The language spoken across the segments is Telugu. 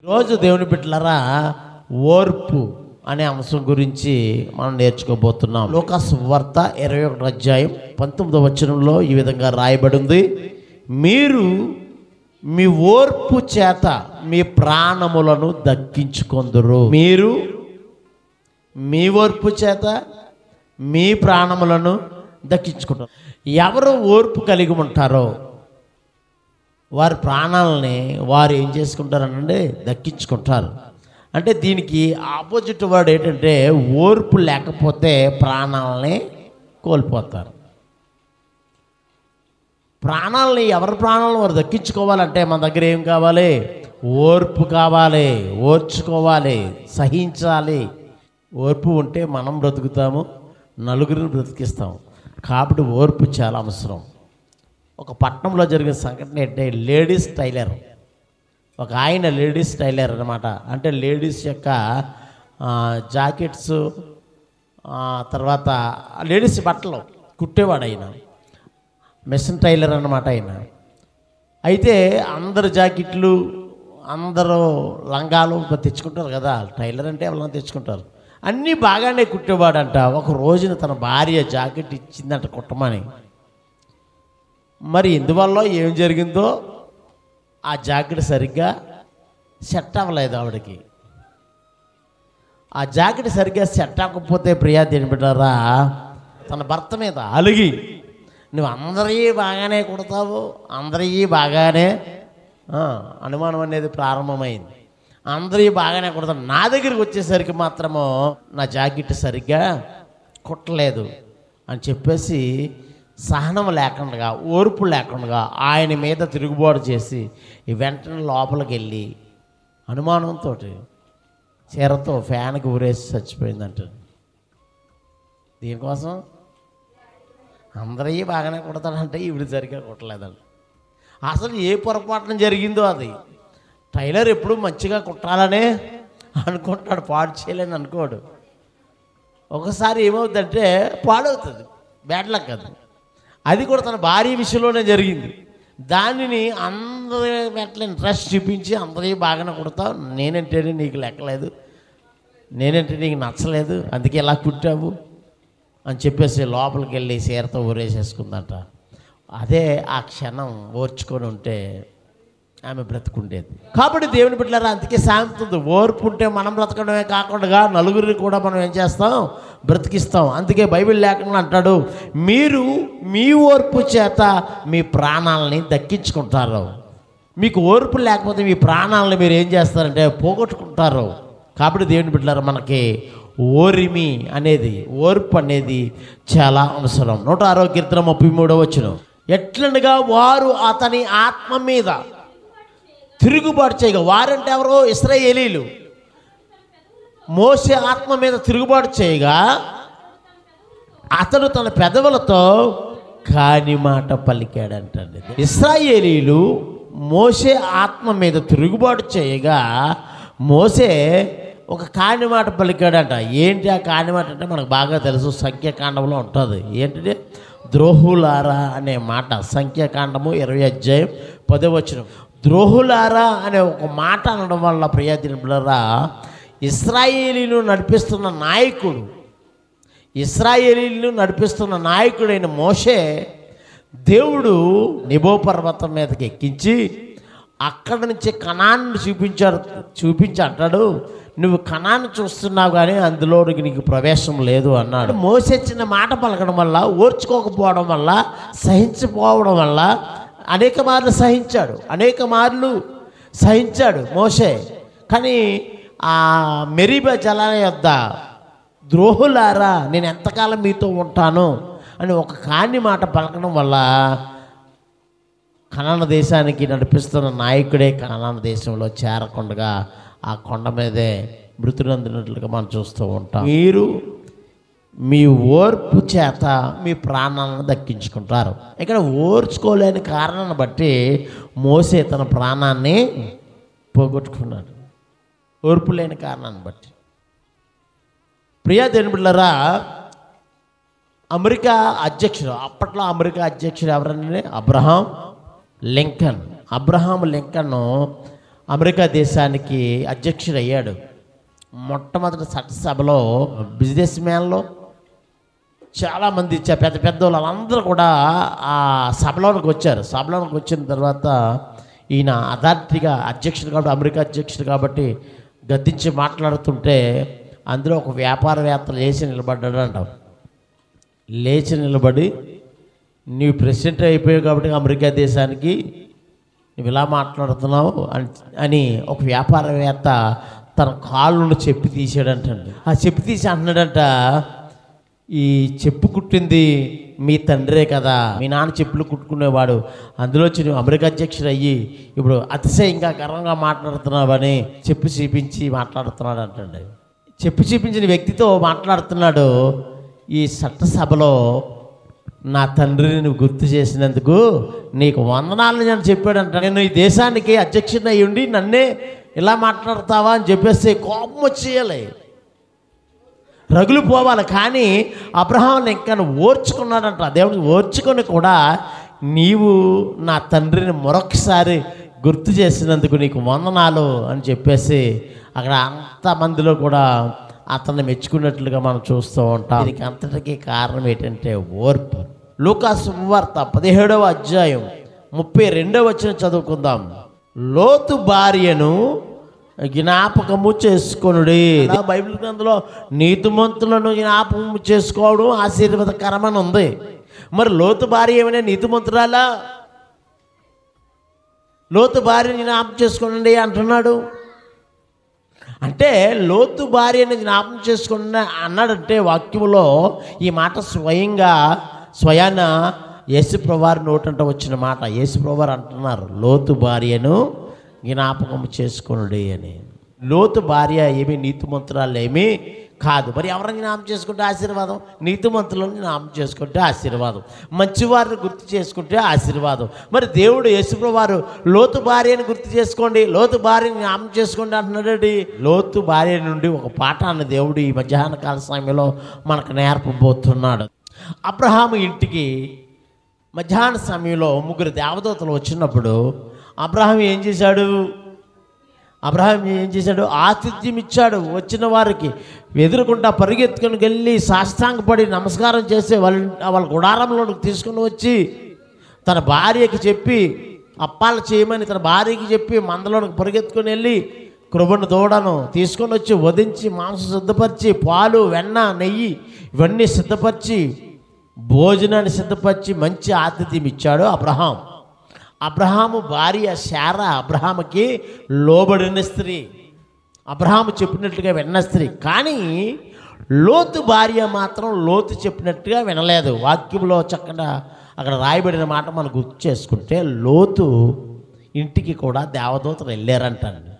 రోజు దేవుని బిడ్డలారా, ఓర్పు అనే అంశం గురించి మనం నేర్చుకోబోతున్నాం. లూకాసు వార్త 21 అధ్యాయం 19వ వచనంలో ఈ విధంగా రాయబడి ఉంది, మీరు మీ ఓర్పు చేత మీ ప్రాణములను దక్కించుకొందురు. మీరు మీ ఓర్పు చేత మీ ప్రాణములను దక్కించుకుంటారు. ఎవరు ఓర్పు కలిగి ఉంటారో వారి ప్రాణాలని వారు ఏం చేసుకుంటారనంటే దక్కించుకుంటారు. అంటే దీనికి ఆపోజిట్ వర్డ్ ఏంటంటే, ఓర్పు లేకపోతే ప్రాణాలని కోల్పోతారు. ప్రాణాలని ఎవరి ప్రాణాలను వారు దక్కించుకోవాలంటే మన దగ్గర ఏం కావాలి? ఓర్పు కావాలి, ఓర్చుకోవాలి, సహించాలి. ఓర్పు ఉంటే మనం బ్రతుకుతాము, నలుగురిని బ్రతికిస్తాము. కాబట్టి ఓర్పు చాలా అవసరం. ఒక పట్టణంలో జరిగిన సంఘటన ఏంటంటే, లేడీస్ టైలర్, ఒక ఆయన లేడీస్ టైలర్ అనమాట. అంటే లేడీస్ యొక్క జాకెట్స్, తర్వాత లేడీస్ బట్టలు కుట్టేవాడు ఆయన, మెషిన్ టైలర్ అన్నమాట ఆయన. అయితే అందరు జాకెట్లు, అందరూ లంగాలు తెచ్చుకుంటారు కదా, టైలర్ అంటే ఎవరైనా తెచ్చుకుంటారు. అన్నీ బాగానే కుట్టేవాడంట. ఒక రోజున తన భార్య జాకెట్ ఇచ్చిందంట కుట్టమని. మరి ఇందువల్ల ఏం జరిగిందో, ఆ జాకెట్ సరిగ్గా సెట్ అవ్వలేదు ఆవిడకి. ఆ జాకెట్ సరిగ్గా సెట్ అవ్వకపోతే ప్రియా దేని బిడ్డారా, తన భర్త మీద అలిగి, నువ్వు అందరి బాగానే కుడతావు, అందరి బాగానే, అనుమానం అనేది ప్రారంభమైంది. అందరి బాగానే కుడతావు, నా దగ్గరికి వచ్చేసరికి మాత్రము నా జాకెట్ సరిగ్గా కుట్టలేదు అని చెప్పేసి సహనం లేకుండా, ఓర్పు లేకుండా ఆయన మీద తిరుగుబాటు చేసి వెంటనే లోపలికి వెళ్ళి అనుమానంతో చీరతో ఫ్యాన్కి ఊరేసి చచ్చిపోయిందంట. దీనికోసం అందరూ బాగానే కుడతాడంటే ఈవిడ సరిగ్గా కుట్టలేదంట. అసలు ఏ పొరపాటున జరిగిందో అది. టైలర్ ఎప్పుడు మంచిగా కుట్టాలనే అనుకుంటాడు, పాడు చేయలేని అనుకోడు. ఒకసారి ఏమవుతుందంటే పాడవుతుంది, బ్యాడ్ లక్ అది. అది కూడా తన భార్య విషయంలోనే జరిగింది. దానిని అందరి మెట్ల ఇంట్రెస్ట్ చూపించి అందరి బాగానే కుడతావు, నేనంటేనే నీకు లెక్కలేదు, నేనంటే నీకు నచ్చలేదు, అందుకే ఇలా కుట్టావు అని చెప్పేసి లోపలికి వెళ్ళి చీరతో ఊరేసేసుకుందంట. అదే ఆ క్షణం ఓర్చుకొని ఉంటే ఆమె బ్రతుకుండేది. కాబట్టి దేవుని బిడ్డలారా, అందుకే సామెత, ఓర్పు ఉంటే మనం బ్రతకడమే కాకుండా నలుగురిని కూడా మనం ఏం చేస్తాం? బ్రతికిస్తాం. అందుకే బైబిల్ లేఖనంలో అంటాడు, మీరు మీ ఓర్పు చేత మీ ప్రాణాలని దక్కించుకుంటారు. మీకు ఓర్పు లేకపోతే మీ ప్రాణాలని మీరు ఏం చేస్తారంటే పోగొట్టుకుంటారు. కాబట్టి దేవుని బిడ్డలారా, మనకి ఓరిమి అనేది, ఓర్పు అనేది చాలా అవసరం. 106వ కీర్తన 33వ వచనం, ఎట్లనగా వారు అతని ఆత్మ మీద తిరుగుబాటు చేయగా, వారంటే ఎవరో? ఇశ్రాయేలీలు. మోషే ఆత్మ మీద తిరుగుబాటు చేయగా అతడు తన పెదవులతో కాని మాట పలికాడంటండి. ఇశ్రాయేలీలు మోషే ఆత్మ మీద తిరుగుబాటు చేయగా మోషే ఒక కాని మాట పలికాడంట. ఏంటి ఆ కాని మాట అంటే మనకు బాగా తెలుసు, సంఖ్యాకాండంలో ఉంటుంది. ఏంటంటే ద్రోహులారా అనే మాట. సంఖ్యాకాండము 20 అధ్యాయం 10వ వచనం. ద్రోహులారా అనే ఒక మాట అనడం వల్ల ప్రియమైన బిడ్డలారా, ఇశ్రాయేలీను నడిపిస్తున్న నాయకుడు, ఇశ్రాయేలీలను నడిపిస్తున్న నాయకుడైన మోషే, దేవుడు నెబో పర్వతం మీదకి ఎక్కించి అక్కడి నుంచి కనాన్ని చూపించి అంటాడు, నువ్వు కనాన్ని చూస్తున్నావు కానీ అందులోనికి నీకు ప్రవేశం లేదు అన్నాడు. మోసే చిన్న మాట పలకడం వల్ల, ఓర్చుకోకపోవడం వల్ల, సహించకపోవడం వల్ల అనేక మార్లు సహించాడు మోషే. కానీ ఆ మెరీబా జలాల యొద్ద, ద్రోహులారా నేను ఎంతకాలం మీతో ఉంటాను అని ఒక కాని మాట పలకడం వల్ల కనాను దేశానికి నడిపిస్తున్న నాయకుడే కనాను దేశంలో చేరకుండా ఆ కొండ మీదే మృతులందినట్లుగా మనం చూస్తూ ఉంటాం. మీరు మీ ఓర్పు చేత మీ ప్రాణాలను దక్కించుకుంటారు. ఇక్కడ ఓర్చుకోలేని కారణాన్ని బట్టి మోసే తన ప్రాణాన్ని పోగొట్టుకున్నాడు, ఓర్పు లేని కారణాన్ని బట్టి. ప్రియా దేవుని బిడ్డలారా, అమెరికా అధ్యక్షుడు, అప్పట్లో అమెరికా అధ్యక్షుడు ఎవరంటే అబ్రహాం లింకన్. అమెరికా దేశానికి అధ్యక్షుడు అయ్యాడు. మొట్టమొదటి చట్టసభలో బిజినెస్ మ్యాన్లో చాలామంది పెద్ద పెద్ద వాళ్ళందరూ కూడా ఆ సభలోనికి వచ్చారు. సభలోనికి వచ్చిన తర్వాత ఈయన అథారిటీగా అధ్యక్షుడు కాబట్టి, అమెరికా అధ్యక్షుడు కాబట్టి గద్దించి మాట్లాడుతుంటే అందులో ఒక వ్యాపారవేత్త లేచి నిలబడ్డాడంట. లేచి నిలబడి, నీవు ప్రెసిడెంట్ అయిపోయావు కాబట్టి అమెరికా దేశానికి నువ్వు ఇలా మాట్లాడుతున్నావు అని ఒక వ్యాపారవేత్త తన కాళ్ళను చెప్పి తీసాడంటండి. ఆ చెప్పి తీసి అంటున్నాడంట, ఈ చెప్పు కుట్టింది మీ తండ్రే కదా, మీ నాన్న చెప్పులు కుట్టుకునేవాడు, అందులోంచి నువ్వు అమెరికా అధ్యక్షుడు అయ్యి ఇప్పుడు అతిశయంగా గర్వంగా మాట్లాడుతున్నావని చెప్పు చూపించి మాట్లాడుతున్నాడు అంటండి. చెప్పు చూపించిన వ్యక్తితో మాట్లాడుతున్నాడు, ఈ చట్టసభలో నా తండ్రిని నువ్వు గుర్తు చేసినందుకు నీకు వందనాలు అని చెప్పాడంట. నేను ఈ దేశానికి అధ్యక్షుడిని అయ్యి ఉండి నన్నే ఇలా మాట్లాడతావా అని చెప్పేసి కోపం వచ్చేయాలి, రగులు పోవాలి. కానీ అబ్రహాం ఇంకా ఓర్చుకున్నాడంట. దేవుడికి ఓర్చుకొని కూడా నీవు నా తండ్రిని మరొకసారి గుర్తు చేసినందుకు నీకు వందనాలు అని చెప్పేసి అక్కడ అంతమందిలో కూడా అతన్ని మెచ్చుకున్నట్లుగా మనం చూస్తూ ఉంటాం. దీనికి అంతటికీ కారణం ఏంటంటే ఓర్పు. లూకాసు సువార్త 17వ అధ్యాయం 32వ వచనం చదువుకుందాం. లోతు భార్యను జ్ఞాపకము చేసుకొనుడి. బైబిల్ గ్రంథంలో నీతిమంతులను జ్ఞాపకము చేసుకోవడం ఆశీర్వాదకరమని ఉంది. మరి లోతు భార్య ఏమైనా నీతిమంతురాలా? లోతు భార్యని జ్ఞాపకం చేసుకోండి అంటున్నాడు. అంటే లోతు భార్యని జ్ఞాపకం చేసుకున్న అన్నాడంటే వాక్యములో ఈ మాట స్వయాన యేసుప్రభువారి నోటంట వచ్చిన మాట. యేసుప్రభువారు అంటున్నారు, లోతు భార్యను జ్ఞాపకం చేసుకొనుడి అని. లోతు భార్య ఏమీ నీతిమంతురాలు ఏమీ కాదు. మరి ఎవరిని జ్ఞాపకం చేసుకుంటే ఆశీర్వాదం? నీతిమంతులను జ్ఞాపకం చేసుకుంటే ఆశీర్వాదం, మంచివారిని గుర్తు చేసుకుంటే ఆశీర్వాదం. మరి దేవుడు యేసుప్రభువారు లోతు భార్యను గుర్తు చేసుకోండి, లోతు భార్యని జ్ఞాపకం చేసుకోండి అంటున్నాడు. లోతు భార్య నుండి ఒక పాఠాన్ని దేవుడు ఈ మధ్యాహ్న కాల సమయంలో మనకు నేర్పబోతున్నాడు. అబ్రహాము ఇంటికి మధ్యాహ్న సమయంలో 3 దేవదూతలు వచ్చినప్పుడు అబ్రహాం ఏం చేశాడు? ఆతిథ్యం ఇచ్చాడు. వచ్చిన వారికి ఎదురుకుండా పరిగెత్తుకుని వెళ్ళి సాష్టాంగపడి నమస్కారం చేసి వాళ్ళ గుడారంలోకి తీసుకుని వచ్చి తన భార్యకి చెప్పి అప్పాలు చేయమని తన భార్యకి చెప్పి మందలోనికి పరిగెత్తుకుని వెళ్ళి కృపను దూడను తీసుకొని వచ్చి వధించి మాంసం సిద్ధపరిచి పాలు వెన్న నెయ్యి ఇవన్నీ సిద్ధపరిచి భోజనాన్ని సిద్ధపరిచి మంచి ఆతిథ్యం ఇచ్చాడు అబ్రహాం. అబ్రహాము భార్య శారా అబ్రహాముకి లోబడిన స్త్రీ, అబ్రహాము చెప్పినట్టుగా విన్న స్త్రీ. కానీ లోతు భార్య మాత్రం లోతు చెప్పినట్టుగా వినలేదు. వాక్యంలో చక్కగా అక్కడ రాయబడిన మాట మనం గుర్తు చేసుకుంటే లోతు ఇంటికి కూడా దేవదూతలు వెళ్ళారంటండి.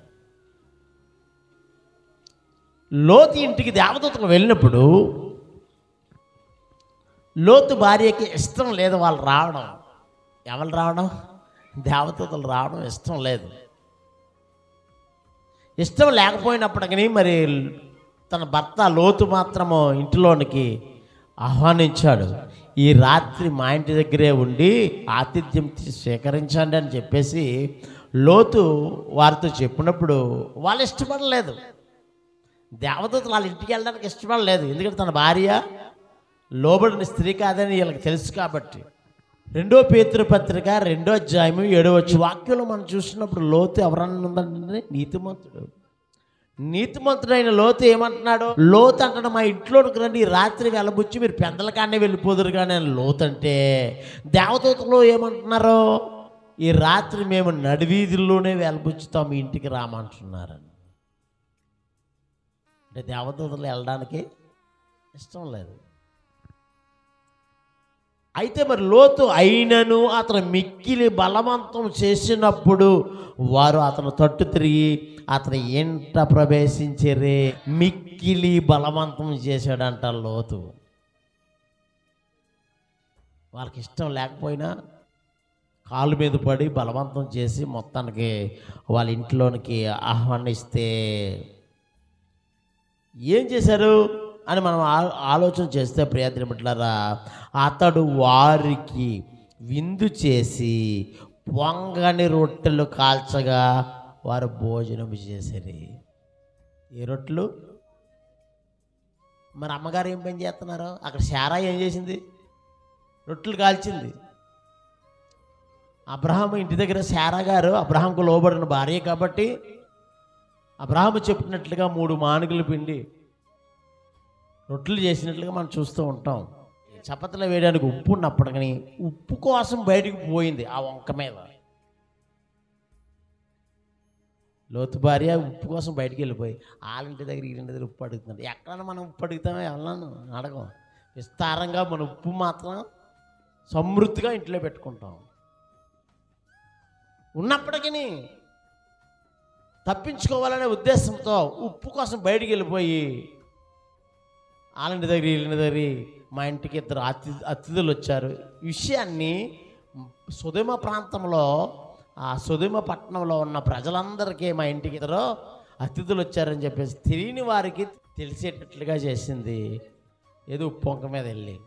లోతు ఇంటికి దేవదూతలు వెళ్ళినప్పుడు లోతు భార్యకి ఇష్టం లేదు వాళ్ళు రావడం. ఎవరు రావడం? దేవదూతలు రావడం ఇష్టం లేదు. ఇష్టం లేకపోయినప్పటికీ మరి తన భర్త లోతు మాత్రము ఇంటిలోనికి ఆహ్వానించాడు. ఈ రాత్రి మా ఇంటి దగ్గరే ఉండి ఆతిథ్యం స్వీకరించండి అని చెప్పేసి లోతు వారితో చెప్పినప్పుడు వాళ్ళు ఇష్టపడలేదు. దేవదూతలు వాళ్ళ ఇంటికి వెళ్ళడానికి ఇష్టపడలేదు. ఎందుకంటే తన భార్య లోబడిన స్త్రీ కాదని వీళ్ళకి తెలుసు కాబట్టి. 2 పేతురు పత్రిక 2వ అధ్యాయం 7వ వాక్యంలో మనం చూసినప్పుడు లోతు ఎవరన్నా ఉందంటే నీతిమంతుడైన లోతు ఏమంటున్నాడు? లోతు అంటాడు, మా ఇంట్లోకి రండి, రాత్రి వెళ్ళబుచ్చి మీరు పెందల కానే వెళ్ళిపోదురు కానీ అని లోతు అంటే. దేవదూతలు ఏమంటున్నారు? ఈ రాత్రి మేము నడివీధుల్లోనే వెళ్ళబుచ్చుతాం, మీ ఇంటికి రామంటున్నారని. అంటే దేవదూతలు వెళ్ళడానికి ఇష్టం లేదు. అయితే మరి లోతు అయినను అతను మిక్కిలి బలవంతం చేసినప్పుడు వారు అతను తట్టు తిరిగి అతను ఎంట ప్రవేశించరే. మిక్కిలి బలవంతం చేశాడంట లోతు. వాళ్ళకి ఇష్టం లేకపోయినా కాలు మీద పడి బలవంతం చేసి మొత్తానికి వాళ్ళ ఇంట్లోనికి ఆహ్వానిస్తే ఏం చేశారు అని మనం ఆలోచన చేస్తే ప్రియమైన బిడ్డలారా, అతడు వారికి విందు చేసి పొంగని రొట్టెలు కాల్చగా వారు భోజనం చేసేది. ఏ రొట్టెలు? మరి అమ్మగారు ఏం పని చేస్తున్నారు? అక్కడ శారా ఏం చేసింది? రొట్టెలు కాల్చింది. అబ్రహాము ఇంటి దగ్గర శారా గారు అబ్రహాంకు లోబడిన భార్య కాబట్టి అబ్రహాము చెప్పినట్లుగా 3 మానుగులు పిండి రొట్టెలు చేసినట్లుగా మనం చూస్తూ ఉంటాం. చపాతీలో వేయడానికి ఉప్పు ఉన్నప్పటికీ ఉప్పు కోసం బయటికి పోయింది ఆ వంక మీద. లోతు భార్య ఉప్పు కోసం బయటికి వెళ్ళిపోయి వాళ్ళింటి దగ్గర వీళ్ళింటి దగ్గర ఉప్పు అడుగుతుంది. ఎక్కడన్నా మనం ఉప్పు అడుగుతామో ఎవరన్నా అడగం. విస్తారంగా మన ఉప్పు మాత్రం సమృద్ధిగా ఇంట్లో పెట్టుకుంటాం. ఉన్నప్పటికీ తప్పించుకోవాలనే ఉద్దేశంతో ఉప్పు కోసం బయటికి వెళ్ళిపోయి వాళ్ళింటి దగ్గర వీళ్ళింటి దగ్గర మా ఇంటికి 2 అతిథులు వచ్చారు. ఈ విషయాన్ని సొదొమ ప్రాంతంలో ఆ సొదొమ పట్టణంలో ఉన్న ప్రజలందరికీ మా ఇంటికి 2 అతిథులు వచ్చారని చెప్పేసి తెలియని వారికి తెలిసేటట్లుగా చేసింది. ఏదో ఉప్పు వంక మీద వెళ్ళి.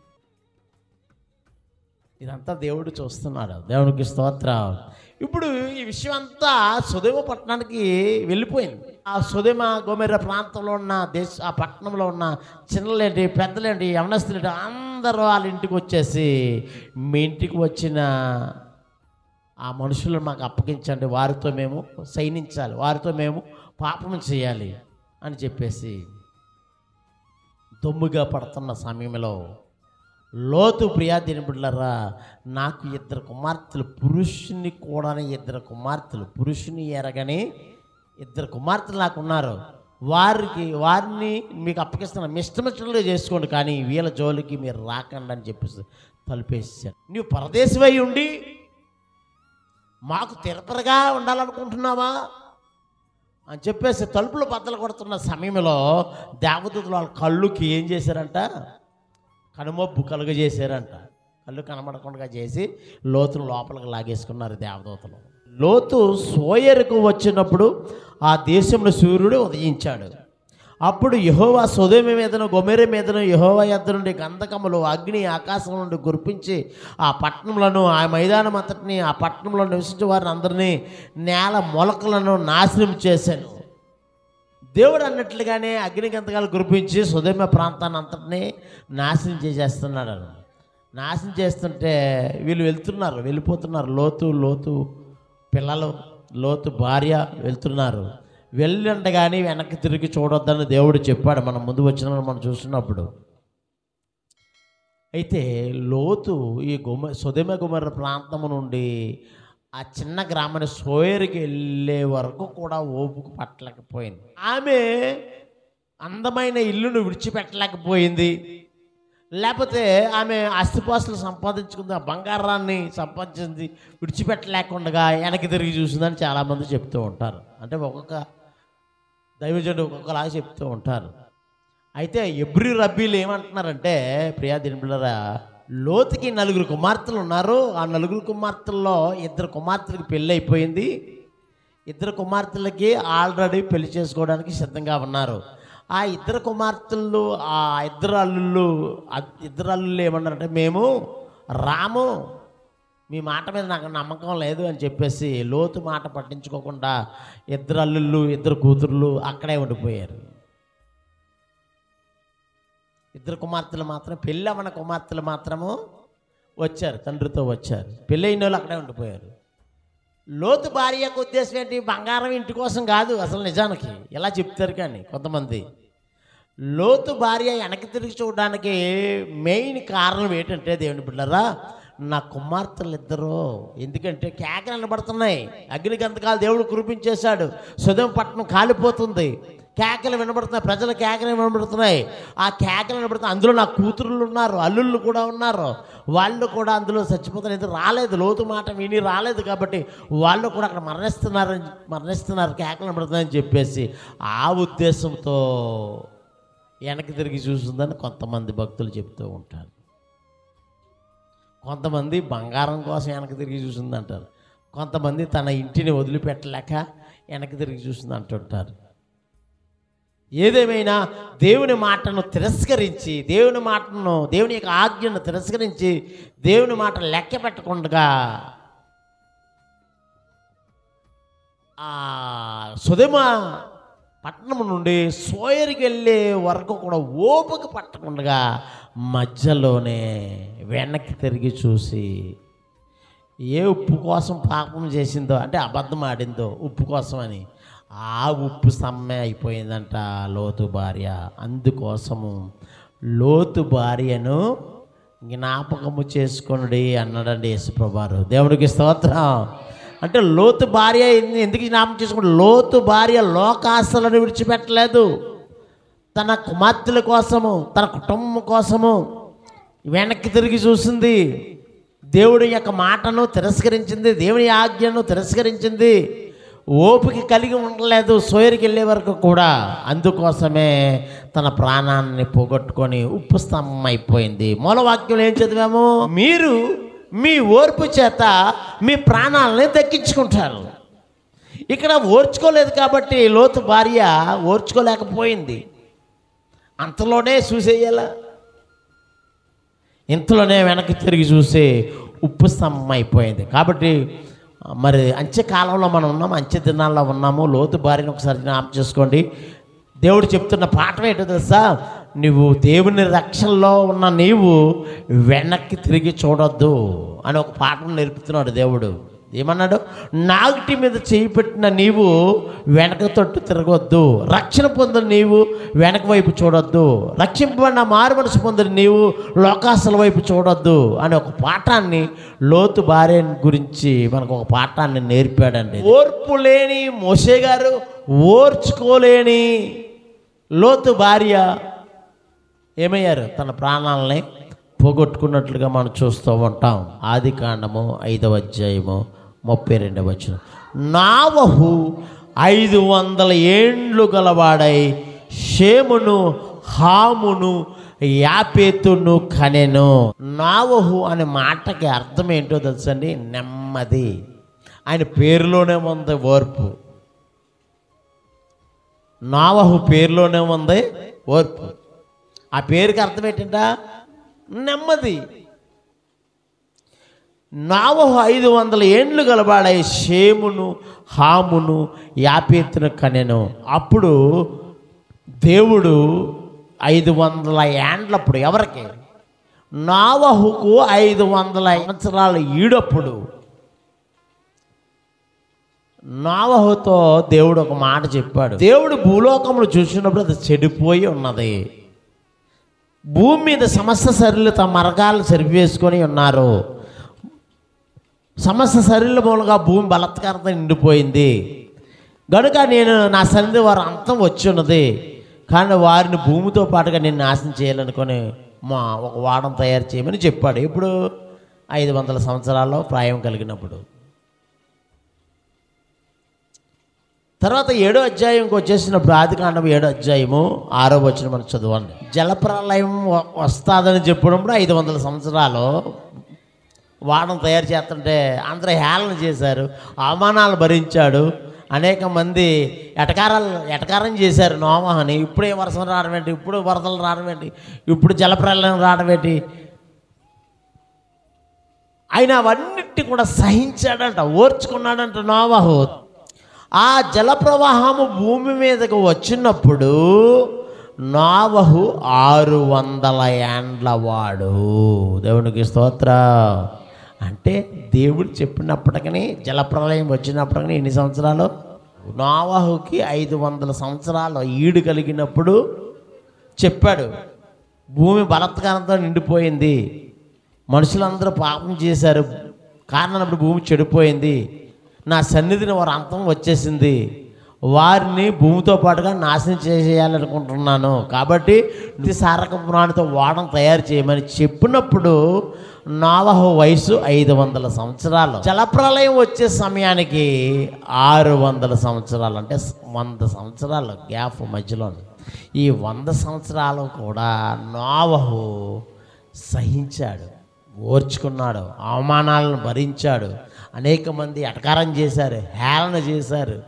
ఇదంతా దేవుడు చూస్తున్నాడు. దేవునికి స్తోత్రం. ఇప్పుడు ఈ విషయం అంతా సొదొమ పట్టణానికి వెళ్ళిపోయింది. ఆ సొదొమ గొమొర్రా ప్రాంతంలో ఉన్న ఆ పట్టణంలో ఉన్న చిన్నలేంటి పెద్దలేంటి యవనస్తులేంటి అందరూ వాళ్ళ ఇంటికి వచ్చేసి మీ ఇంటికి వచ్చిన ఆ మనుషులను మాకు అప్పగించండి, వారితో మేము సైనించాలి, వారితో మేము పాపం చేయాలి అని చెప్పేసి దొమ్ముగా పడుతున్న సమయంలో లోతు ప్రియా దినబిడ్డలారా, నాకు 2 కుమార్తెలు, పురుషుని కూడా 2 కుమార్తెలు, పురుషుని ఎరగని 2 కుమార్తెలు నాకు ఉన్నారు. వారిని మీకు అప్పగిస్తున్నా, మీ ఇష్టమిష్టంలో చేసుకోండి, కానీ వీళ్ళ జోలికి మీరు రాకండి అని చెప్పేసి తలుపేసాడు. నువ్వు పరదేశమై ఉండి మాకు తిరపరగా ఉండాలనుకుంటున్నావా అని చెప్పేసి తలుపులు బద్దలు కొడుతున్న సమయంలో దేవదూతలు వాళ్ళ కళ్ళుకి ఏం చేశారంట? కనుమబ్బు కలుగజేశారంట. కళ్ళు కనబడకుండా చేసి లోతును లోపలికి లాగేసుకున్నారు దేవదూతలు. లోతు సోయరుకు వచ్చినప్పుడు ఆ దేశంలో సూర్యుడు ఉదయించాడు. అప్పుడు యెహోవా సొదొమ మీదను గొమొర్రా మీదను యెహోవా యొద్ద నుండి గంధకములు అగ్ని ఆకాశం నుండి కురిపించి ఆ పట్టణములను, ఆ మైదానం అంతటిని, ఆ పట్టణంలో నివసించే వారిని అందరినీ, నేల మొలకలను నాశనం చేశాను. దేవుడు అన్నట్లుగానే అగ్ని గంధకాలు కురిపించి సొదొమ ప్రాంతాన్ని అంతటినీ నాశనం చేసేస్తున్నాడు. నాశనం చేస్తుంటే వీళ్ళు వెళ్ళిపోతున్నారు. లోతు పిల్లలు, లోతు భార్య వెళ్తున్నారు. వెళ్ళండి కానీ వెనక్కి తిరిగి చూడొద్దని దేవుడు చెప్పాడు. మనం ముందు వచ్చిన మనం చూస్తున్నప్పుడు. అయితే లోతు ఈ సొదొమ గొమొర్రా ప్రాంతము నుండి ఆ చిన్న గ్రామాన్ని సోయరుకి వెళ్ళే వరకు కూడా ఓపిక పట్టలేకపోయింది. ఆమె అందమైన ఇల్లును విడిచిపెట్టలేకపోయింది. లేకపోతే ఆమె ఆస్తిపాస్తులు సంపాదించుకుంది, ఆ బంగారాన్ని సంపాదించింది, విడిచిపెట్టలేకుండా వెనక్కి తిరిగి చూసిందని చాలామంది చెప్తూ ఉంటారు. అంటే ఒక్కొక్క దైవజనుడు ఒక్కొక్కలాగా చెప్తూ ఉంటారు. అయితే ఎబ్రీ రబ్బీలు ఏమంటున్నారంటే, ప్రియా దినబిడ్డలారా, లోతుకి 4 కుమార్తెలు ఉన్నారు. ఆ 4 కుమార్తెల్లో 2 కుమార్తెలకి పెళ్ళి అయిపోయింది. 2 కుమార్తెలకి ఆల్రెడీ పెళ్లి చేసుకోవడానికి సిద్ధంగా ఉన్నారు. ఆ 2 కుమార్తెలు, ఆ 2 అల్లుళ్ళు ఏమన్నారంటే, మేము రాము, మీ మాట మీద నాకు నమ్మకం లేదు అని చెప్పేసి లోతు మాట పట్టించుకోకుండా 2 అల్లుళ్ళు 2 కూతుర్లు అక్కడే ఉండిపోయారు. 2 కుమార్తెలు మాత్రం, పెళ్ళి అవ్వని కుమార్తెలు మాత్రము వచ్చారు, తండ్రితో వచ్చారు. పెళ్ళైన వాళ్ళు అక్కడే ఉండిపోయారు. లోతు భార్య యొక్క ఉద్దేశం ఏంటి? బంగారం ఇంటి కోసం కాదు అసలు. నిజానికి ఎలా చెప్తారు కానీ కొంతమంది, లోతు భార్య వెనక్కి తిరిగి చూడడానికి మెయిన్ కారణం ఏంటంటే, దేవుని బిడ్డలారా, నా కుమార్తెలు 2, ఎందుకంటే కేకలు వినబడుతున్నాయి, అగ్ని గంధకాలు దేవుడు కురిపించేశాడు, సొదొమ పట్టణం కాలిపోతుంది, కేకలు వినబడుతున్నాయి, ప్రజల కేకలు వినబడుతున్నాయి. ఆ కేకలు వినబడుతున్నాయి. అందులో నా కూతురులు ఉన్నారు, అల్లుళ్ళు కూడా ఉన్నారు, వాళ్ళు కూడా అందులో చచ్చిపోతారు. రాలేదు, లోతు మాట విని రాలేదు కాబట్టి వాళ్ళు కూడా అక్కడ మరణిస్తున్నారు, కేకలు వినబడుతున్నాయని చెప్పేసి ఆ ఉద్దేశంతో వెనక్కి తిరిగి చూస్తుందని కొంతమంది భక్తులు చెప్తూ ఉంటారు. కొంతమంది బంగారం కోసం వెనక్కి తిరిగి చూసిందంటారు. కొంతమంది తన ఇంటిని వదిలిపెట్టలేక వెనక్కి తిరిగి చూసింది అంటుంటారు. ఏదేమైనా దేవుని మాటను తిరస్కరించి, దేవుని యొక్క ఆజ్ఞను తిరస్కరించి, దేవుని మాట లెక్క పెట్టకుండా సొదొమ పట్టణం నుండి సోయరికి వెళ్ళే వరకు కూడా ఓపిక పట్టకుండా మధ్యలోనే వెనక్కి తిరిగి చూసి ఏ ఉప్పు కోసం పాపం చేసిందో, అంటే అబద్ధం ఆడిందో ఉప్పు కోసం అని, ఆ ఉప్పు సమ్మె అయిపోయిందంట లోతు భార్య. అందుకోసము లోతు భార్యను జ్ఞాపకము చేసుకొనుడి అన్నాడండి యేసుప్రభువారు. దేవుడికి స్తోత్రం. అంటే లోతు భార్య ఎందుకు జ్ఞాపకం చేసుకుంటే, లోతు భార్య లోకాశలను విడిచిపెట్టలేదు. తన కుమార్తెల కోసము, తన కుటుంబం కోసము వెనక్కి తిరిగి చూసింది. దేవుడి యొక్క మాటను తిరస్కరించింది, దేవుని ఆజ్ఞను తిరస్కరించింది. ఓపిక కలిగి ఉండలేదు సోయరికి వెళ్ళే వరకు కూడా. అందుకోసమే తన ప్రాణాన్ని పోగొట్టుకొని ఉప్పు స్తంభం అయిపోయింది. మూలవాక్యం ఏం చదివాము? మీరు మీ ఓర్పు చేత మీ ప్రాణాలని దక్కించుకుంటారు. ఇక్కడ ఓర్చుకోలేదు కాబట్టి లోతు భార్య ఓర్చుకోలేకపోయింది. అంతలోనే చూసేయాలా, ఇంతలోనే వెనక్కి తిరిగి చూసి ఉప్పు స్తంభం అయిపోయింది. కాబట్టి మరి అంత్యకాలంలో మనం ఉన్నాము, అంత్య దినాల్లో ఉన్నాము. లోతు భార్యను ఒకసారి జ్ఞాపకం చేసుకోండి. దేవుడు చెప్తున్న పాఠం ఏంటో తెలుసా? నువ్వు దేవుని రక్షణలో ఉన్న నీవు వెనక్కి తిరిగి చూడొద్దు అని ఒక పాఠం నేర్పుతున్నాడు దేవుడు. ఏమన్నాడు? నాగుటి మీద చేయి పెట్టిన నీవు వెనక తట్టు తిరగొద్దు, రక్షణ పొందిన నీవు వెనక వైపు చూడొద్దు, రక్షింపబడిన మారు మనసు పొందిన నీవు లోకాసుల వైపు చూడొద్దు అని ఒక పాఠాన్ని లోతు భార్య గురించి మనకు ఒక పాఠాన్ని నేర్పాడండి. ఓర్పు లేని మోషే గారు, ఓర్చుకోలేని లోతు భార్య ఏమయ్యారు? తన ప్రాణాలని పోగొట్టుకున్నట్లుగా మనం చూస్తూ ఉంటాం. ఆదికాండము 5వ అధ్యాయము 32వ వచనం. నోవహు 500 ఏండ్లు గలవాడై షేమును, హామును, యాపేతును కనెను. నోవహు అనే మాటకి అర్థం ఏంటో తెలుసండి? నెమ్మది. ఆయన పేరులోనే ఉంది ఓర్పు. నోవహు పేరులోనే ఉంది ఓర్పు. ఆ పేరుకి అర్థం ఏంటంట? నెమ్మది. నోవహు 500 ఏండ్లు గలవాడై షేమును, హామును, యాపేతును కనెను. అప్పుడు దేవుడు 500 ఏండ్లప్పుడు ఎవరికి? నోవహుకు 500 సంవత్సరాలు ఈడప్పుడు నోవహుతో దేవుడు ఒక మాట చెప్పాడు. దేవుడు భూలోకమును చూసినప్పుడు అది చెడిపోయి ఉన్నది. భూమి మీద సమస్త శరీరులు తమ మార్గాలు సరివేసుకొని ఉన్నారు. సమస్త శరీరుల మూలంగా భూమి బలత్కారంతో నిండిపోయింది. కనుక నేను నా సన్నిధి వారి అంతం వచ్చి ఉన్నది. కానీ వారిని భూమితో పాటుగా నేను నాశనం చేయాలనుకొని ఒక వాడం తయారు చేయమని చెప్పాడు. ఇప్పుడు 500 సంవత్సరాల్లో ప్రాయం కలిగినప్పుడు. తర్వాత 7వ అధ్యాయంకి వచ్చేసినప్పుడు ఆదికాండం 7వ అధ్యాయము 6వ వచనం మనం చదవండి. జలప్రలయం వస్తుందని చెప్పినప్పుడు 500 సంవత్సరాలు వాడం తయారు చేస్తుంటే అందరూ హేళన చేశారు, అవమానాలు భరించాడు. అనేక మంది ఎటకారం చేశారు నోవహుని. ఇప్పుడే వర్షం రావడం ఏంటి, ఇప్పుడు వరదలు రావడం ఏంటి, ఇప్పుడు జలప్రలయం రావడం ఏంటి. ఆయన అవన్నిటి కూడా సహించాడంట, ఓర్చుకున్నాడంట నోవహు. ఆ జలప్రవాహము భూమి మీదకు వచ్చినప్పుడు నోవహు 600 ఏండ్ల వాడు. దేవునికి స్తోత్రం. అంటే దేవుడు చెప్పినప్పటికీ జలప్రలయం వచ్చినప్పటికీ ఎన్ని సంవత్సరాలు? నోవహుకి 500 సంవత్సరాలు ఈడు కలిగినప్పుడు చెప్పాడు. భూమి బలత్కారంతో నిండిపోయింది, మనుషులందరూ పాపం చేశారు, కారణం అప్పుడు భూమి చెడిపోయింది, నా సన్నిధిని వారి అంతం వచ్చేసింది, వారిని భూమితో పాటుగా నాశనం చేసేయాలనుకుంటున్నాను, కాబట్టి సారక పురాణితో వాడం తయారు చేయమని చెప్పినప్పుడు నోవహు వయసు 500 సంవత్సరాలు. జలప్రలయం వచ్చే సమయానికి 600 సంవత్సరాలు, అంటే 100 సంవత్సరాలు గ్యాప్ మధ్యలో. ఈ 100 సంవత్సరాలు కూడా నోవహు సహించాడు, ఓర్చుకున్నాడు, అవమానాలను భరించాడు. అనేక మంది ఎటకారం చేశారు, హేళన చేశారు,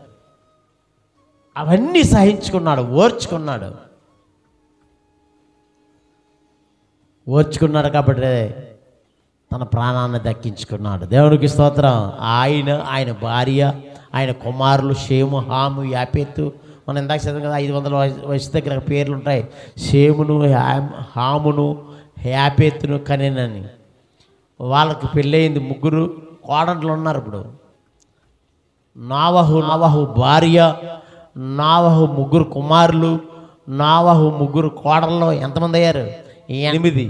అవన్నీ సహించుకున్నాడు, ఓర్చుకున్నాడు కాబట్టి తన ప్రాణాన్ని దక్కించుకున్నాడు. దేవునికి స్తోత్రం. ఆయన భార్య ఆయన కుమారులు షేము, హాము, యాపేతు. మనం ఇందాక చదివాం కదా, 500 వయసు దగ్గర పేర్లు ఉంటాయి. షేమును, హామును, యాపేతును కనేనని. వాళ్ళకి పెళ్ళయింది, 3 కోడళ్ళు ఉన్నారు. ఇప్పుడు నోవహు భార్య, నోవహు 3 కుమారులు, నోవహు 3 కోడళ్ళు. ఎంతమంది అయ్యారు? 8.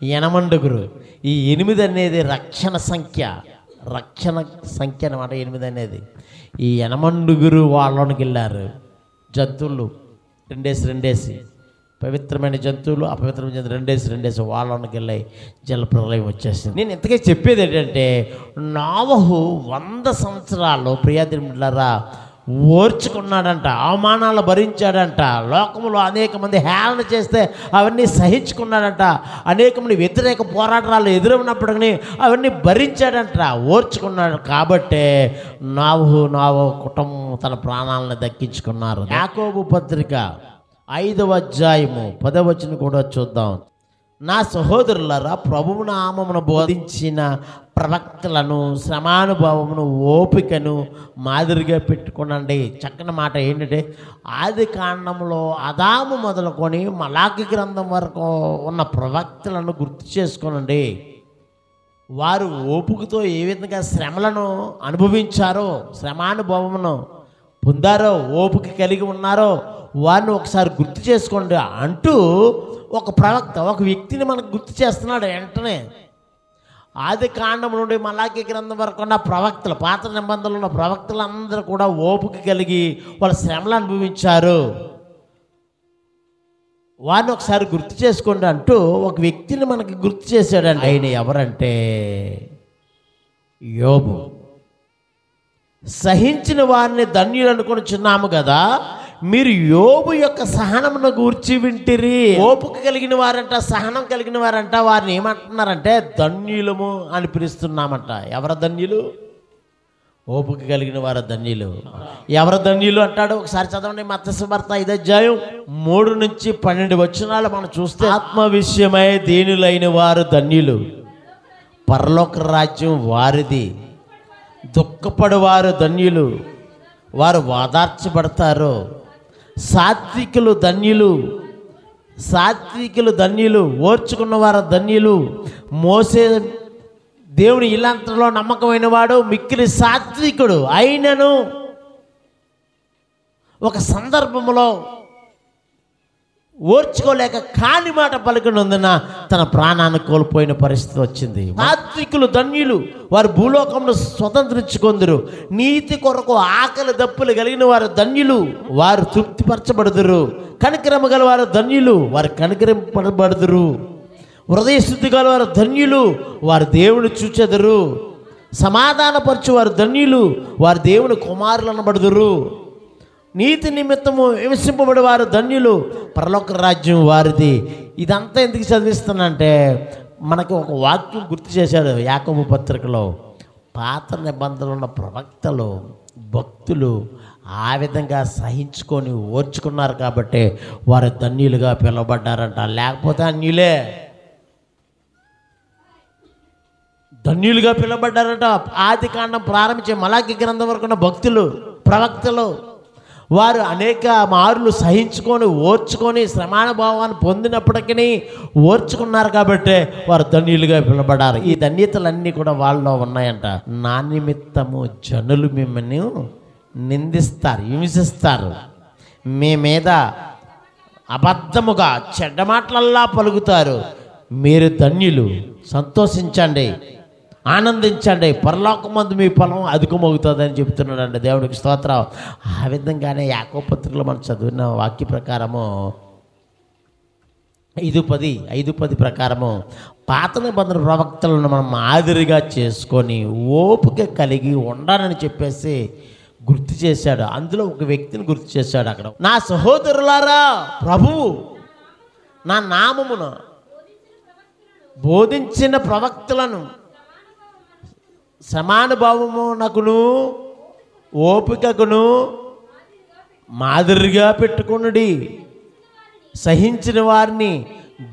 8 ఈ 8 అనేది రక్షణ సంఖ్య అన్నమాట. 8 అనేది ఈ 8 వాళ్ళలోనికి వెళ్ళారు. జంతువులు రెండేసి పవిత్రమైన జంతువులు, అపవిత్రమైన జంతువులు రెండేసి వాళ్ళలోనికి వెళ్ళాయి. జలప్రలయం వచ్చేసింది. నేను ఇంతకీ చెప్పేది ఏంటంటే, నోవహు 100 సంవత్సరాలు ప్రియాదిమిలారా ఓర్చుకున్నాడంట, అవమానాలు భరించాడంట, లోకంలో అనేక మంది హేళన చేస్తే అవన్నీ సహించుకున్నాడంట, అనేక మంది వ్యతిరేక పోరాటాలు ఎదురైనప్పటికీ అవన్నీ భరించాడంట, ఓర్చుకున్నాడు. కాబట్టే నోవహు కుటుంబం తన ప్రాణాలను దక్కించుకున్నారు. యాకోబు పత్రిక 5వ అధ్యాయము 10వ వచనం కూడా చూద్దాం. నా సహోదరులారా, ప్రభువు నామమును బోధించిన ప్రవక్తలను, శ్రమానుభవమును, ఓపికను మాదిరిగా పెట్టుకోనండి. చక్కని మాట ఏంటంటే, ఆది కాండంలో అదాము మొదలుకొని మలాకి గ్రంథం వరకు ఉన్న ప్రవక్తలను గుర్తు చేసుకోనండి. వారు ఓపికతో ఏ విధంగా శ్రమలను అనుభవించారో, శ్రమానుభవమును పొందారో, ఓపిక కలిగి ఉన్నారో వారిని ఒకసారి గుర్తు చేసుకోండి అంటూ ఒక ప్రవక్త, ఒక వ్యక్తిని మనకు గుర్తు చేస్తున్నాడు. వెంటనే ఆది కాండం నుండి మలాకి గ్రంథం వరకు ఉన్న ప్రవక్తలు, పాత నిబంధనలు ఉన్న ప్రవక్తలందరూ కూడా ఓపిక కలిగి వాళ్ళ శ్రమలు అనుభవించారు. వారిని ఒకసారి గుర్తు చేసుకోండి అంటూ ఒక వ్యక్తిని మనకి గుర్తు చేశాడండి. ఆయన ఎవరంటే యోబు. సహించిన వారిని ధన్యులు అనుకొని చిన్నాము కదా, మీరు యోబు యొక్క సహనమును గూర్చి వింటిరి. ఓపిక కలిగిన వారంట, సహనం కలిగిన వారంట, వారిని ఏమంటున్నారంటే ధన్యులము అని పిలుస్తున్నామంట. ఎవరు ధన్యులు? ఓపిక కలిగిన వారు ధన్యులు. ఎవరు ధన్యులు అంటాడు? ఒకసారి చదవండి. మత్తయి సువార్త 5వ అధ్యాయం 3 నుంచి 12 వచనాలు మనం చూస్తే, ఆత్మ విషయమై దీనులైన వారు ధన్యులు, పరలోక రాజ్యం వారిది. దుఃఖపడువారు ధన్యులు, వారు ఓదార్చబడతారు. సాత్వికులు ధన్యులు, ఓర్చుకున్నవారు ధన్యులు. మోసే దేవుని ఇల్లంతలో నమ్మకమైన వాడు మిక్కిలి సాత్వికుడు అయినను ఒక సందర్భంలో ఓర్చుకోలేక కాని మాట పలికినందున తన ప్రాణాన్ని కోల్పోయిన పరిస్థితి వచ్చింది. సాత్వికులు ధన్యులు, వారు భూలోకంలో స్వతంత్రించుకొందురు. నీతి కొరకు ఆకలి దప్పులు కలిగిన వారు ధన్యులు, వారు తృప్తిపరచబడుదురు. కనికరమ గల వారు ధన్యులు, వారు కనికరింపబడుదురు. హృదయ శుద్ధి గల వారు ధన్యులు, వారు దేవుని చూచెదరు. సమాధానపరచు వారు ధన్యులు, వారు దేవుని కుమారులు అనబడుదురు. నీతి నిమిత్తము హింసింపబడి వారు ధన్యులు, పరలోక రాజ్యం వారిది. ఇదంతా ఎందుకు చదివిస్తానంటే, మనకు ఒక వాక్యం గుర్తు చేశాడు యాకోబు పత్రికలో. పాత నిబంధనలు ఉన్న ప్రవక్తలు, భక్తులు ఆ విధంగా సహించుకొని ఓర్చుకున్నారు కాబట్టి వారు ధన్యులుగా పిలువబడ్డారంట. లేకపోతే అన్యులే. ధన్యులుగా పిలువబడ్డారట. ఆది కాండం ప్రారంభించే మలాకి గ్రంథం వరకు ఉన్న భక్తులు, ప్రవక్తలు వారు అనేక మారులు సహించుకొని ఓర్చుకొని శ్రమానుభవాన్ని పొందినప్పటికీ ఓర్చుకున్నారు కాబట్టి వారు ధన్యులుగా పిలువబడ్డారు. ఈ ధన్యతలన్నీ కూడా వాళ్ళలో ఉన్నాయంట. నా నిమిత్తము జనులు మిమ్మల్ని నిందిస్తారు, హింసిస్తారు, మీ మీద అబద్ధముగా చెడ్డ మాటలల్లా పలుకుతారు. మీరు ధన్యులు, సంతోషించండి, ఆనందించండి, పరలోకమందు మీ ఫలం అధికమవుతుందని చెప్తున్నాడండి. దేవుడికి స్తోత్రం. ఆ విధంగానే యాకోబు పత్రికలో మనం చదివిన వాక్య ప్రకారము 5:10 ప్రకారము పాత నిబంధన ప్రవక్తలను మనం మాదిరిగా చేసుకొని ఓపిక కలిగి ఉండాలని చెప్పేసి గుర్తు చేశాడు. అందులో ఒక వ్యక్తిని గుర్తు చేశాడు అక్కడ. నా సహోదరులారా, ప్రభువు నా నామమును బోధించిన ప్రవక్తలను సమానుభావమునకును ఓపికకును మాదిరిగా పెట్టుకొనుడి. సహించిన వారిని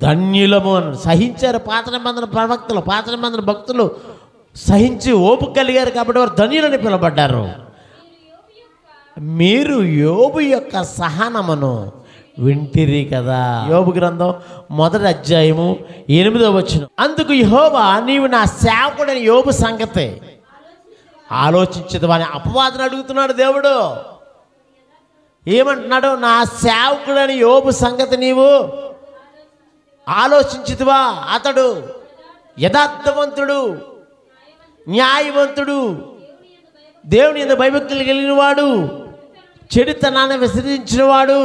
ధన్యులము. సహించారు పాత నిబంధన ప్రవక్తలు, పాత నిబంధన భక్తులు సహించి ఓపిక కలిగారు కాబట్టి వారు ధన్యులని పిలువబడ్డారు. మీరు యోబు యొక్క సహనమును వింటిరి కదా. యోబు గ్రంథం 1వ అధ్యాయము 8వ వచనం. అందుకు యెహోవా, నీవు నా సేవకుడని యోబు సంగతే ఆలోచించదు అని అపవాదం అడుగుతున్నాడు దేవుడు. ఏమంటున్నాడు? నా సేవకుడని యోబు సంగతి నీవు ఆలోచించుదువా? అతడు యథార్థవంతుడు, న్యాయవంతుడు, దేవుని యందు భయభక్తులు కలిగిన వాడు, చెడుతనాన్ని విసర్జించిన వాడు,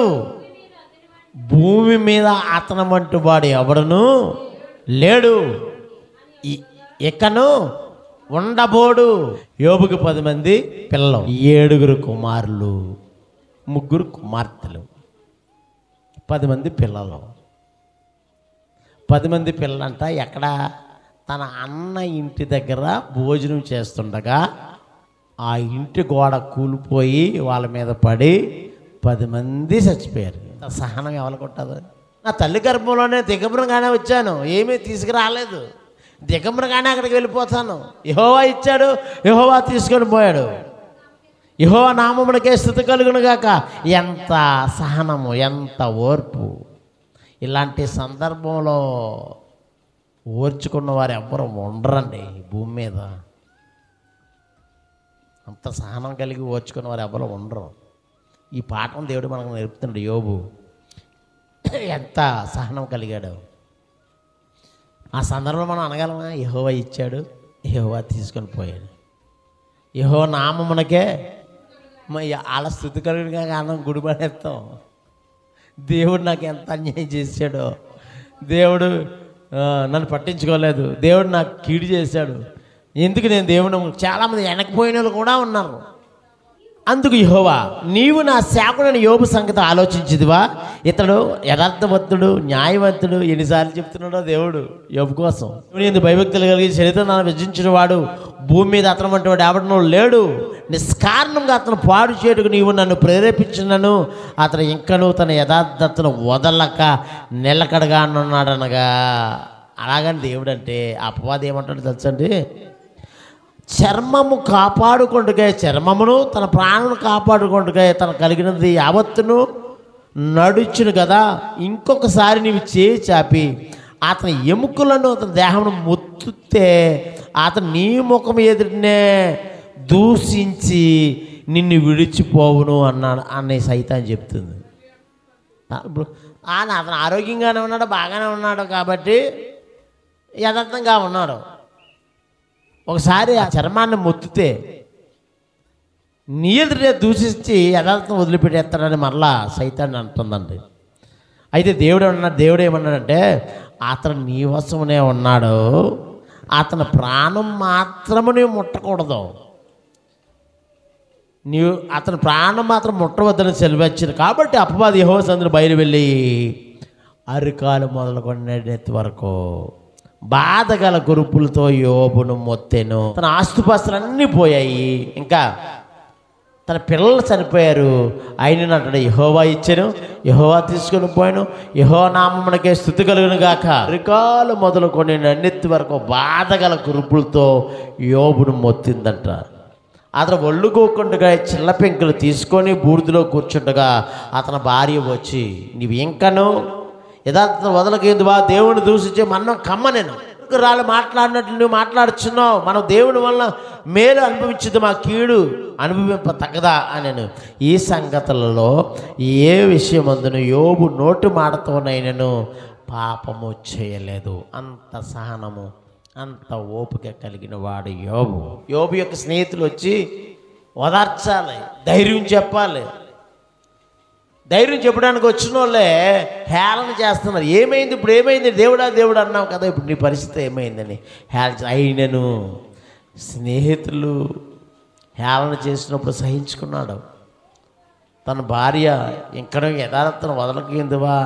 భూమి మీద అతను వంటి వాడు ఎవడను లేడు, ఇకను ఉండబోడు. యోబుకు 10 మంది పిల్లలు, 7 కుమారులు, 3 కుమార్తెలు, 10 మంది పిల్లలు. 10 మంది పిల్లలంట ఎక్కడ? తన అన్న ఇంటి దగ్గర భోజనం చేస్తుండగా ఆ ఇంటి గోడ కూలిపోయి వాళ్ళ మీద పడి 10 మంది చచ్చిపోయారు. సహనం ఎవరికి ఉంటుంది? నా తల్లి గర్భంలోనే దిగంబరంగానే వచ్చాను, ఏమీ తీసుకురాలేదు, దిగంబరంగానే అక్కడికి వెళ్ళిపోతాను. యెహోవా ఇచ్చాడు, యెహోవా తీసుకొని పోయాడు, యెహోవా నామమునకే స్తుతి కలుగును గాక. ఎంత సహనము, ఎంత ఓర్పు! ఇలాంటి సందర్భంలో ఓర్చుకున్న వారు ఎవ్వరు ఉండరండి భూమి మీద. అంత సహనం కలిగి ఓర్చుకున్న వారు ఎవరు ఉండరు. ఈ పాఠం దేవుడు మనకు నేర్పుతున్నాడు. యోబు ఎంత సహనం కలిగాడు. ఆ సందర్భంలో మనం అనగలమా? యెహోవా ఇచ్చాడు, యెహోవా తీసుకొని పోయాడు, యెహోవా నామమునకే వాళ్ళ స్థుతి కలిగిన కారణం గుడిపడేస్తాం. దేవుడు నాకు ఎంత అన్యాయం చేశాడో, దేవుడు నన్ను పట్టించుకోలేదు, దేవుడు నాకు కీడు చేశాడు, ఎందుకు నేను దేవుడు. చాలామంది వెనకపోయిన వాళ్ళు కూడా ఉన్నారు. అందుకు యెహోవా, నీవు నా సేవకుడైన యోబు సంగతి ఆలోచించిదివా? ఇతడు యథార్థవంతుడు, న్యాయవంతుడు. ఎన్నిసార్లు చెప్తున్నాడో దేవుడు యోబు కోసం. ఎందుకు భయభక్తులు కలిగి చరిత్రను విభజించిన వాడు, భూమి మీద అతను వంటి వాడు ఎవడనో లేడు. నిష్కారణంగా అతను పాడు చేయటకు నీవు నన్ను ప్రేరేపించినను అతను ఇంకనూ తన యథార్థతను వదలక నిలకడగా ఉన్నాడనగా. అలాగని దేవుడు అంటే అపవాది ఏమంటాడు తెలుసండి? చర్మము కాపాడుకుంటుగా చర్మమును, తన ప్రాణమును కాపాడుకుంటుగా తన కలిగినది యావత్తును నడుచును కదా. ఇంకొకసారి నీవు చేయి చాపి అతని ఎముకలను, అతని దేహమును మొత్తుతే అతను నీ ముఖం ఎదుటనే దూషించి నిన్ను విడిచిపోవును అన్నాడు అనే సైతాన్ని చెప్తుంది. ఇప్పుడు అతను ఆరోగ్యంగానే ఉన్నాడు, బాగానే ఉన్నాడు కాబట్టి యథార్థంగా ఉన్నాడు. ఒకసారి ఆ చర్మాన్ని మొత్తితే నీ ఎదుటే దూషించి యథార్థం వదిలిపెట్టేస్తాడని మరలా సైతాన్ని అంటుందండి. అయితే దేవుడు ఏమన్నాడంటే, అతను నీ వశమునే ఉన్నాడు, అతని ప్రాణం మాత్రము నీవు ముట్టకూడదు, నీవు అతని ప్రాణం మాత్రం ముట్టవద్దని సెలవిచ్చింది. కాబట్టి అపవాది యెహోవా సన్నిధిని బయలు వెళ్ళి అరికాలు మొదలుకొని నెత్తి వరకు బాధగల కురుపులతో యోబును మొత్తెను. తన ఆస్తుపాస్తులన్నీ పోయాయి, ఇంకా తన పిల్లలు చనిపోయారు. ఆయన అంటాడు, యెహోవా ఇచ్చాను, యెహోవా తీసుకొని పోయాను, యెహోవా నామమునకే స్తుతి కలుగును గాక. అరికాలు మొదలుకొని నెత్తి వరకు బాధగల కురుపులతో యోబును మొత్తిందంట. అతను ఒళ్ళుకోకుండా చిల్ల పెంకులు తీసుకొని బూడిదలో కూర్చుండగా అతని భార్య వచ్చి, నీవు ఇంకను యథార్థ వదలకేందువా? దేవుని దూషించే మన్నం కమ్మ, నేను రాళ్ళు మాట్లాడినట్లు నువ్వు మాట్లాడుచున్నావు, మనం దేవుని వల్ల మేలు అనుభవించదు, మా కీడు అనుభవింప తగ్గదా అని. ఈ సంగతులలో ఏ విషయమందును యోబు నోటి మాటతోనైనను పాపము చేయలేదు. అంత సహనము, అంత ఓపిక కలిగిన వాడు యోబు. యోబు యొక్క స్నేహితులు వచ్చి ఓదార్చాలి, ధైర్యం చెప్పాలి. ధైర్యం చెప్పడానికి వచ్చిన వాళ్ళే హేళన చేస్తున్నారు. ఏమైంది ఇప్పుడు, ఏమైంది, దేవుడు అన్నావు కదా, ఇప్పుడు నీ పరిస్థితి ఏమైందని అయినను స్నేహితులు హేళన చేసినప్పుడు సహించుకున్నాడు. తన భార్య ఇంకా యథార్థను వదలకేందువా,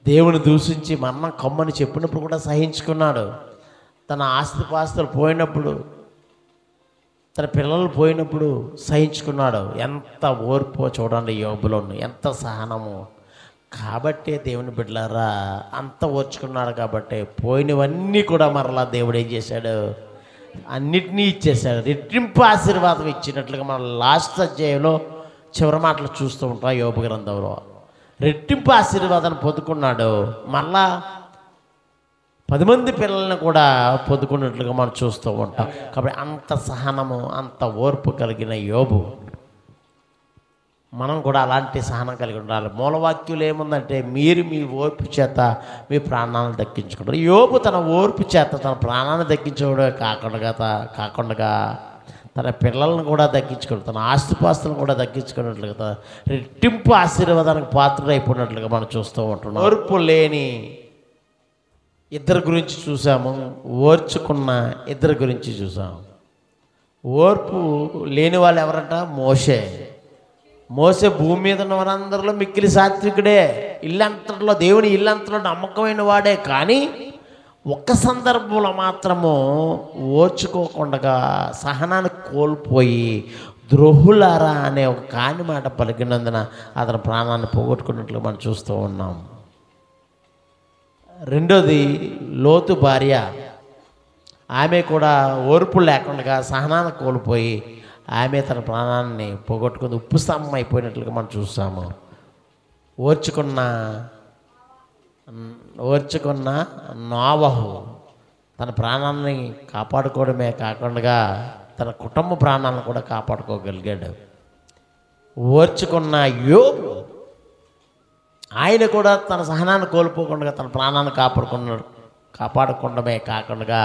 దేవుని దూషించి మన్నం కమ్మని చెప్పినప్పుడు కూడా సహించుకున్నాడు. తన ఆస్తిపాస్తులు పోయినప్పుడు, తన పిల్లలు పోయినప్పుడు సహించుకున్నాడు. ఎంత ఓర్పో చూడండి యోబులో, ఎంత సహనము. కాబట్టే దేవుని బిడ్డలారా అంత ఓర్చుకున్నాడు. కాబట్టి పోయినవన్నీ కూడా మరలా దేవుడు ఏం చేశాడు? అన్నిటినీ ఇచ్చేశాడు. రెట్టింపు ఆశీర్వాదం ఇచ్చినట్లుగా మనం లాస్ట్ అధ్యాయంలో చివరి మాటలు చూస్తూ ఉంటాం యోబు గ్రంథంలో. రెట్టింపు ఆశీర్వాదాన్ని పొందుకున్నాడు, మళ్ళా 10 మంది పిల్లల్ని కూడా పొందుకున్నట్లుగా మనం చూస్తూ ఉంటాం. కాబట్టి అంత సహనము, అంత ఓర్పు కలిగిన యోబు. మనం కూడా అలాంటి సహనం కలిగి ఉండాలి. మూలవాక్యులు ఏముందంటే, మీరు మీ ఓర్పు చేత మీ ప్రాణాలను దక్కించుకుంటారు. యోబు తన ఓర్పు చేత తన ప్రాణాన్ని దక్కించుకోవడమే కాకుండా తన పిల్లలను కూడా దక్కించుకుంటారు, తన ఆస్తిపాస్తులను కూడా దక్కించుకున్నట్లుగా రెట్టింపు ఆశీర్వాదానికి పాత్రుడైపోయినట్లుగా మనం చూస్తూ ఉంటున్నాం. ఓర్పు లేని ఇద్దరి గురించి చూసాము, ఓర్చుకున్న ఇద్దరి గురించి చూసాము. ఓర్పు లేని వాళ్ళు ఎవరంట? మోసే భూమి మీద ఉన్న వారందరిలో మిక్కిలి సాత్వికుడే, ఇల్లంతట్లో దేవుని ఇల్లంతలో నమ్మకమైన వాడే. కానీ ఒక్క సందర్భంలో మాత్రము ఓర్చుకోకుండా సహనాన్ని కోల్పోయి ద్రోహులారా అనే ఒక కాని మాట పలికినందున అతని ప్రాణాన్ని పోగొట్టుకున్నట్లు మనం చూస్తూ ఉన్నాం. రెండోది లోతు భార్య. ఆమె కూడా ఓర్పు లేకుండా సహనాన్ని కోల్పోయి ఆమె తన ప్రాణాన్ని పోగొట్టుకుని ఉప్పు స్తంభం అయిపోయినట్లుగా మనం చూస్తాము. ఓర్చుకున్న నోవహు తన ప్రాణాన్ని కాపాడుకోవడమే కాకుండా తన కుటుంబ ప్రాణాలను కూడా కాపాడుకోగలిగాడు. ఓర్చుకున్న యోబు, ఆయన కూడా తన సహనాన్ని కోల్పోకుండా తన ప్రాణాన్ని కాపాడుకోవడమే కాకుండా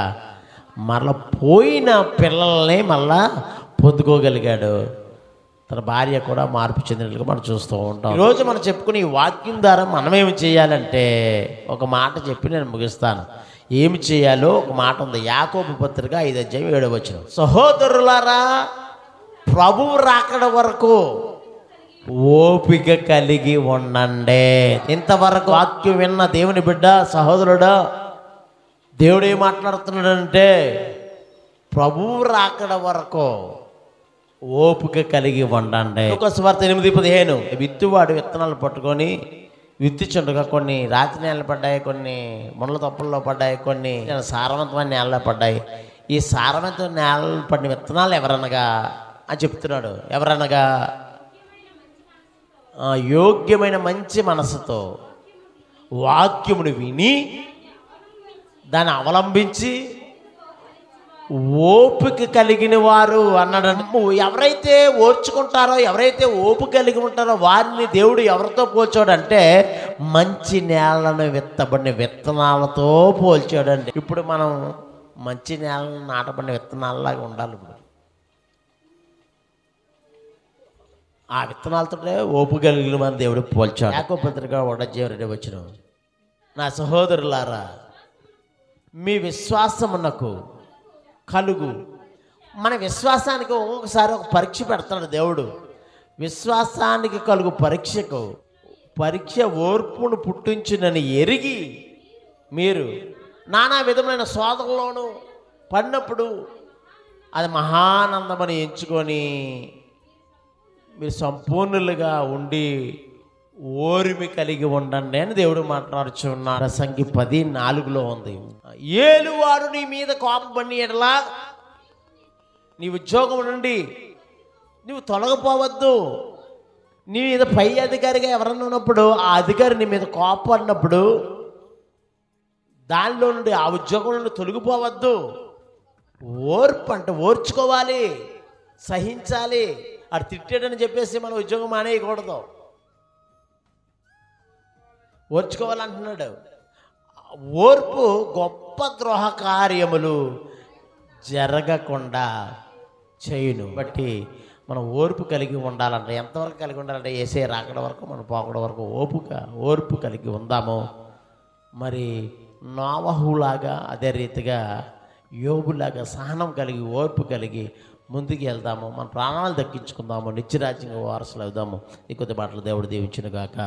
మరలా పోయిన పిల్లల్ని మళ్ళా పొందుకోగలిగాడు. తన భార్య కూడా మార్పు చెందినట్లుగా మనం చూస్తూ ఉంటాం. ఈరోజు మనం చెప్పుకుని ఈ వాక్యం ద్వారా మనమేమి చేయాలంటే ఒక మాట చెప్పి నేను ముగిస్తాను. ఏమి చేయాలో ఒక మాట ఉంది. యాకోబు పత్రిక 5:7. సహోదరులారా, ప్రభువు రాకడ వరకు ఓపిక కలిగి ఉండండి. ఇంతవరకు వాక్యం విన్న దేవుని బిడ్డ, సహోదరుడా, దేవుడు ఏం మాట్లాడుతున్నాడంటే, ప్రభువు రాకడ వరకు ఓపిక కలిగి ఉండండి. సువార్త 8:15. విత్తువాడు విత్తనాలు పట్టుకొని విత్తుచుండగా కొన్ని రాతి నేలలు పడ్డాయి, కొన్ని ముళ్ళ తప్పుల్లో పడ్డాయి, కొన్ని సారవంతమైన నేలలో పడ్డాయి. ఈ సారవంతమైన నేలలు పడిన విత్తనాలు ఎవరనగా అని చెప్తున్నాడు. ఎవరనగా యోగ్యమైన మంచి మనసుతో వాక్యమును విని దాన్ని అవలంబించి ఓపిక కలిగిన వారు అన్నాడు. ఎవరైతే ఓర్చుకుంటారో, ఎవరైతే ఓపిక కలిగి ఉంటారో వారిని దేవుడు ఎవరితో పోల్చాడంటే మంచి నేలను విత్తబడిన విత్తనాలతో పోల్చాడండి. ఇప్పుడు మనం మంచి నేలను నాటబడిన విత్తనాలలాగా ఉండాలి. ఇప్పుడు ఆ విత్తనాలతో ఓపిక కలిగిన మన దేవుడు పోల్చాడు. యాకోబు పత్రిక 1:2. నా సహోదరులారా, మీ విశ్వాసమునకు కలుగు. మన విశ్వాసానికి ఒక్కొక్కసారి ఒక పరీక్ష పెడతాడు దేవుడు. విశ్వాసానికి కలుగు పరీక్ష ఓర్పును పుట్టించునని ఎరిగి మీరు నానా విధమైన శోధనలోనూ పడినప్పుడు అది మహానందమని ఎంచుకొని మీరు సంపూర్ణులుగా ఉండి ఓర్మి కలిగి ఉండండి అని దేవుడు మాట్లాడుచున్నారు. ప్రసంగి 10:4 ఉంది. ఏలువారు నీ మీద కోపపడిన ఎడలా నీ ఉద్యోగం నుండి నువ్వు తొలగిపోవద్దు. నీ మీద పై అధికారిగా ఎవరన్నా ఉన్నప్పుడు ఆ అధికారి నీ మీద కోపడినప్పుడు దానిలో నుండి, ఆ ఉద్యోగం నుండి తొలగిపోవద్దు. ఓర్పు అంటే ఓర్చుకోవాలి, సహించాలి. అది తిట్టాడని చెప్పేసి మనం ఉద్యోగం మానేయకూడదు, ఓర్చుకోవాలంటున్నాడు. ఓర్పు గొప్ప ద్రోహ కార్యములు జరగకుండా చేయును. బట్టి మనం ఓర్పు కలిగి ఉండాలంటే, ఎంతవరకు కలిగి ఉండాలంటే యేసయ్య రాకడ వరకు, మనం పోకడ వరకు ఓర్పు కలిగి ఉందాము. మరి నోవహులాగా, అదే రీతిగా యోబులాగా సహనం కలిగి ఓర్పు కలిగి ముందుకు వెళ్దాము. మన ప్రాణాలు దక్కించుకుందాము, నిత్యరాజ్యంగా వారసులు అవుదాము. ఈ కొద్ది మాటలు దేవుడు దీవించును గాక.